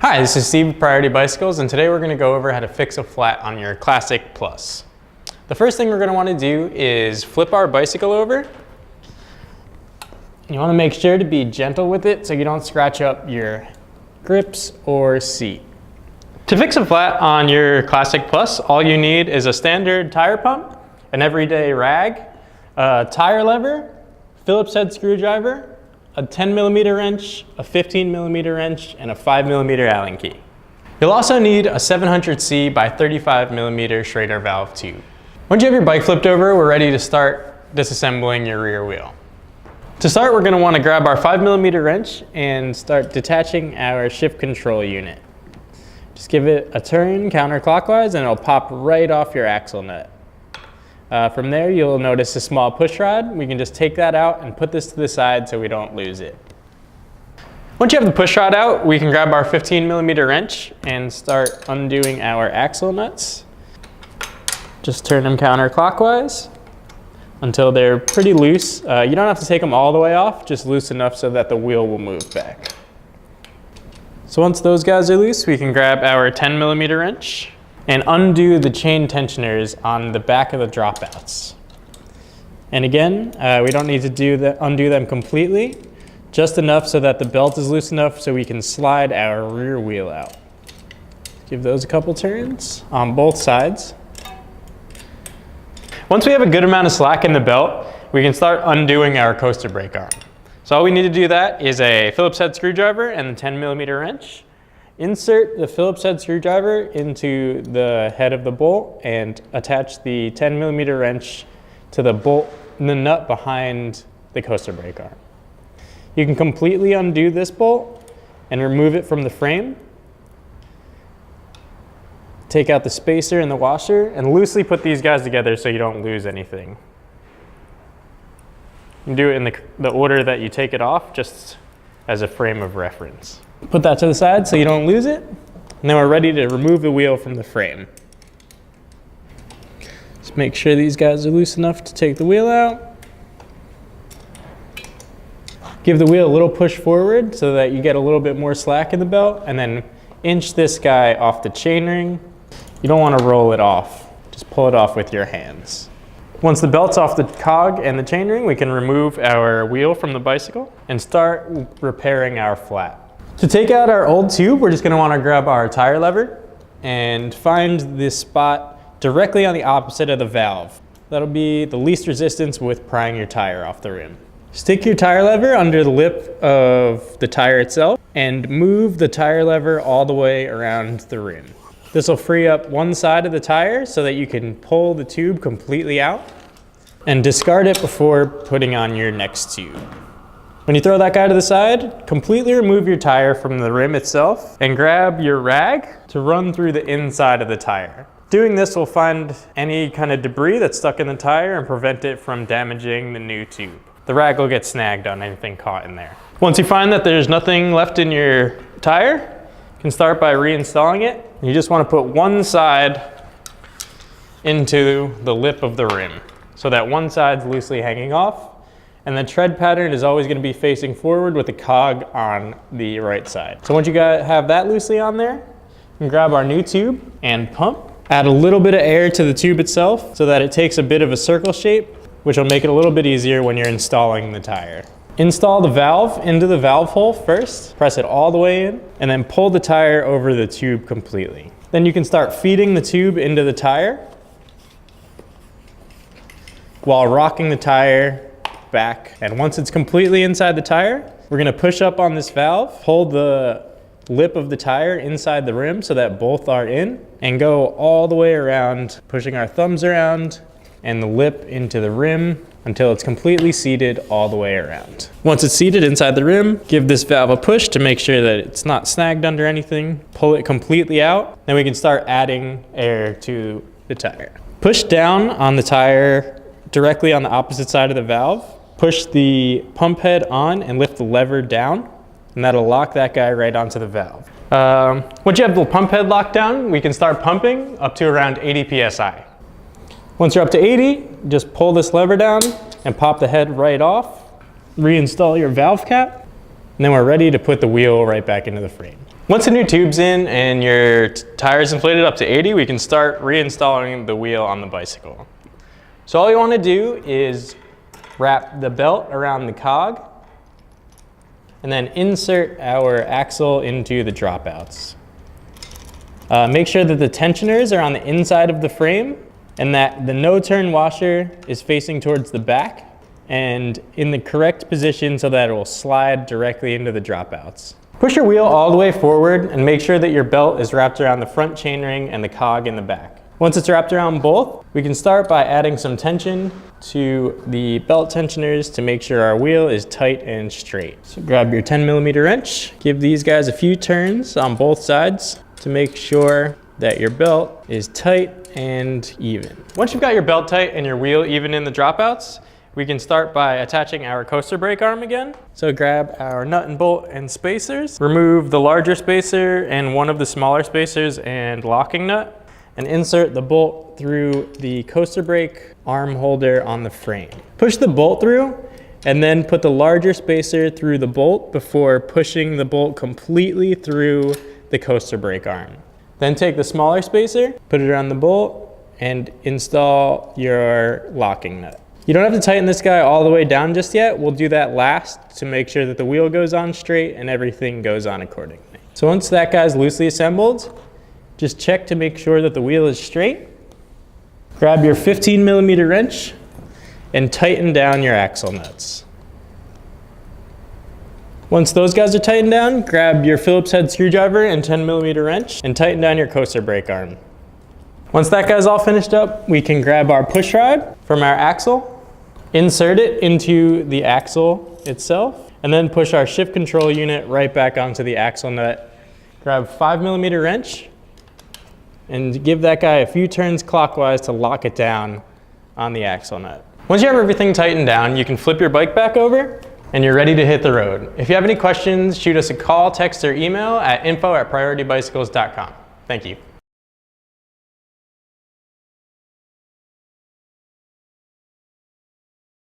Hi, this is Steve with Priority Bicycles, and today we're going to go over how to fix a flat on your Classic Plus. The first thing we're going to want to do is flip our bicycle over. You want to make sure to be gentle with it so you don't scratch up your grips or seat. To fix a flat on your Classic Plus, all you need is a standard tire pump, an everyday rag, a tire lever, Phillips head screwdriver, a 10mm wrench, a 15mm wrench, and a 5mm Allen key. You'll also need a 700C by 35mm Schrader valve tube. Once you have your bike flipped over, we're ready to start disassembling your rear wheel. To start, we're going to want to grab our 5mm wrench and start detaching our shift control unit. Just give it a turn counterclockwise and it'll pop right off your axle nut. From there, you'll notice a small push rod. We can just take that out and put this to the side so we don't lose it. Once you have the push rod out, we can grab our 15mm wrench and start undoing our axle nuts. Just turn them counterclockwise until they're pretty loose. You don't have to take them all the way off, just loose enough so that the wheel will move back. So once those guys are loose, we can grab our 10mm wrench and undo the chain tensioners on the back of the dropouts. And again, we don't need to undo them completely, just enough so that the belt is loose enough so we can slide our rear wheel out. Give those a couple turns on both sides. Once we have a good amount of slack in the belt, we can start undoing our coaster brake arm. So all we need to do that is a Phillips head screwdriver and the 10mm wrench. Insert the Phillips head screwdriver into the head of the bolt and attach the 10mm wrench to the bolt, the nut behind the coaster brake arm. You can completely undo this bolt and remove it from the frame. Take out the spacer and the washer and loosely put these guys together so you don't lose anything. You can do it in the order that you take it off, just as a frame of reference. Put that to the side so you don't lose it. And then we're ready to remove the wheel from the frame. Just make sure these guys are loose enough to take the wheel out. Give the wheel a little push forward so that you get a little bit more slack in the belt, and then inch this guy off the chainring. You don't want to roll it off. Just pull it off with your hands. Once the belt's off the cog and the chainring, we can remove our wheel from the bicycle and start repairing our flat. To take out our old tube, we're just going to want to grab our tire lever and find this spot directly on the opposite of the valve. That'll be the least resistance with prying your tire off the rim. Stick your tire lever under the lip of the tire itself and move the tire lever all the way around the rim. This will free up one side of the tire so that you can pull the tube completely out and discard it before putting on your next tube. When you throw that guy to the side, completely remove your tire from the rim itself and grab your rag to run through the inside of the tire. Doing this will find any kind of debris that's stuck in the tire and prevent it from damaging the new tube. The rag will get snagged on anything caught in there. Once you find that there's nothing left in your tire, you can start by reinstalling it. You just want to put one side into the lip of the rim so that one side's loosely hanging off. And the tread pattern is always going to be facing forward with the cog on the right side. So once you have that loosely on there, you can grab our new tube and pump. Add a little bit of air to the tube itself so that it takes a bit of a circle shape, which will make it a little bit easier when you're installing the tire. Install the valve into the valve hole first, press it all the way in, and then pull the tire over the tube completely. Then you can start feeding the tube into the tire while rocking the tire back. And once it's completely inside the tire, we're going to push up on this valve, hold the lip of the tire inside the rim so that both are in, and go all the way around, pushing our thumbs around and the lip into the rim until it's completely seated all the way around. Once it's seated inside the rim, give this valve a push to make sure that it's not snagged under anything. Pull it completely out, then we can start adding air to the tire. Push down on the tire directly on the opposite side of the valve. Push the pump head on and lift the lever down, and that'll lock that guy right onto the valve. Once you have the pump head locked down, we can start pumping up to around 80 PSI. Once you're up to 80, just pull this lever down and pop the head right off. Reinstall your valve cap, and then we're ready to put the wheel right back into the frame. Once the new tube's in and your tire's inflated up to 80, we can start reinstalling the wheel on the bicycle. So all you want to do is wrap the belt around the cog and then insert our axle into the dropouts. Make sure that the tensioners are on the inside of the frame and that the no-turn washer is facing towards the back and in the correct position so that it will slide directly into the dropouts. Push your wheel all the way forward and make sure that your belt is wrapped around the front chainring and the cog in the back. Once it's wrapped around both, we can start by adding some tension to the belt tensioners to make sure our wheel is tight and straight. So grab your 10mm wrench, give these guys a few turns on both sides to make sure that your belt is tight and even. Once you've got your belt tight and your wheel even in the dropouts, we can start by attaching our coaster brake arm again. So grab our nut and bolt and spacers, remove the larger spacer and one of the smaller spacers and locking nut, and insert the bolt through the coaster brake arm holder on the frame. Push the bolt through and then put the larger spacer through the bolt before pushing the bolt completely through the coaster brake arm. Then take the smaller spacer, put it around the bolt, and install your locking nut. You don't have to tighten this guy all the way down just yet. We'll do that last to make sure that the wheel goes on straight and everything goes on accordingly. So once that guy's loosely assembled, just check to make sure that the wheel is straight. Grab your 15mm wrench and tighten down your axle nuts. Once those guys are tightened down, grab your Phillips head screwdriver and 10mm wrench and tighten down your coaster brake arm. Once that guy's all finished up, we can grab our push rod from our axle, insert it into the axle itself, and then push our shift control unit right back onto the axle nut. Grab 5mm wrench and give that guy a few turns clockwise to lock it down on the axle nut. Once you have everything tightened down, you can flip your bike back over and you're ready to hit the road. If you have any questions, shoot us a call, text, or email at info@prioritybicycles.com. Thank you.